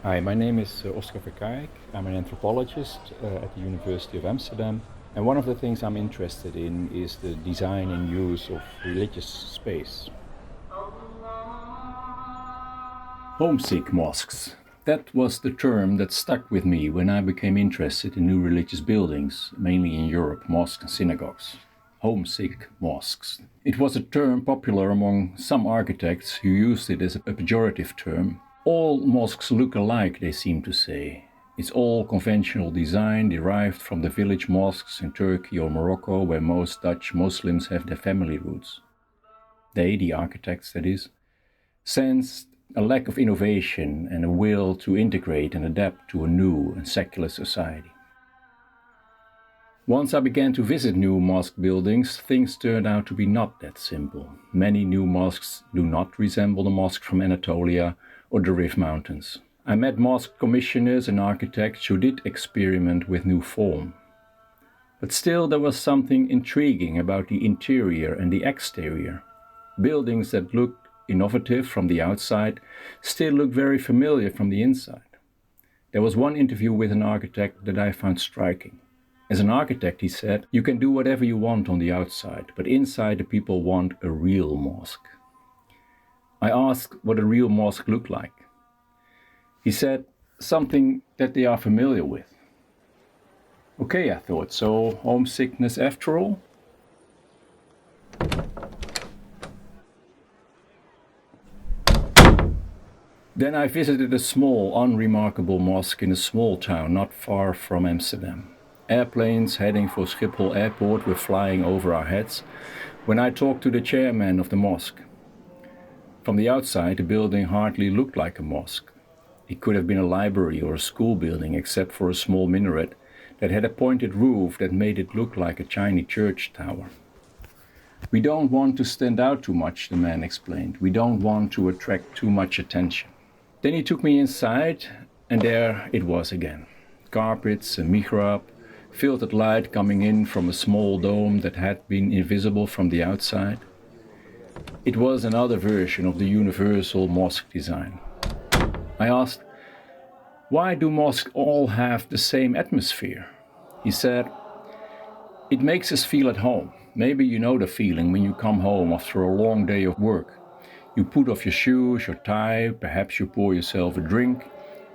Hi, my name is Oskar Verkaaik. I'm an anthropologist at the University of Amsterdam. And one of the things I'm interested in is the design and use of religious space. Homesick mosques. That was the term that stuck with me when I became interested in new religious buildings, mainly in Europe, mosques and synagogues. Homesick mosques. It was a term popular among some architects who used it as a pejorative term. All mosques look alike, they seem to say. It's all conventional design derived from the village mosques in Turkey or Morocco, where most Dutch Muslims have their family roots. They, the architects that is, sensed a lack of innovation and a will to integrate and adapt to a new and secular society. Once I began to visit new mosque buildings, things turned out to be not that simple. Many new mosques do not resemble the mosque from Anatolia or the Rif Mountains. I met mosque commissioners and architects who did experiment with new form. But still there was something intriguing about the interior and the exterior. Buildings that looked innovative from the outside still look very familiar from the inside. There was one interview with an architect that I found striking. As an architect, he said, you can do whatever you want on the outside, but inside the people want a real mosque. I asked what a real mosque looked like. He said, something that they are familiar with. Okay, I thought, so homesickness after all? Then I visited a small, unremarkable mosque in a small town not far from Amsterdam. Airplanes heading for Schiphol Airport were flying over our heads when I talked to the chairman of the mosque. From the outside, the building hardly looked like a mosque. It could have been a library or a school building, except for a small minaret that had a pointed roof that made it look like a Chinese church tower. We don't want to stand out too much, the man explained. We don't want to attract too much attention. Then he took me inside, and there it was again. Carpets, a mihrab, filtered light coming in from a small dome that had been invisible from the outside. It was another version of the universal mosque design. I asked, why do mosques all have the same atmosphere? He said, it makes us feel at home. Maybe you know the feeling when you come home after a long day of work. You put off your shoes, your tie, perhaps you pour yourself a drink.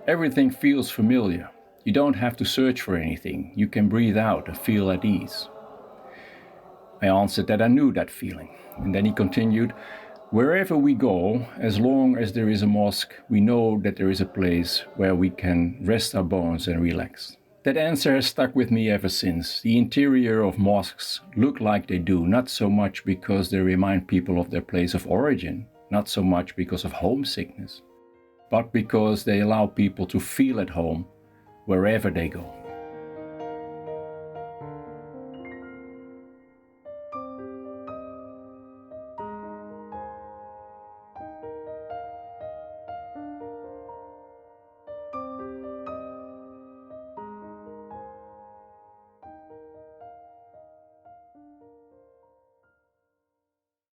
Everything feels familiar. You don't have to search for anything. You can breathe out and feel at ease. I answered that I knew that feeling. And then he continued, wherever we go, as long as there is a mosque, we know that there is a place where we can rest our bones and relax. That answer has stuck with me ever since. The interior of mosques look like they do, not so much because they remind people of their place of origin, not so much because of homesickness, but because they allow people to feel at home wherever they go.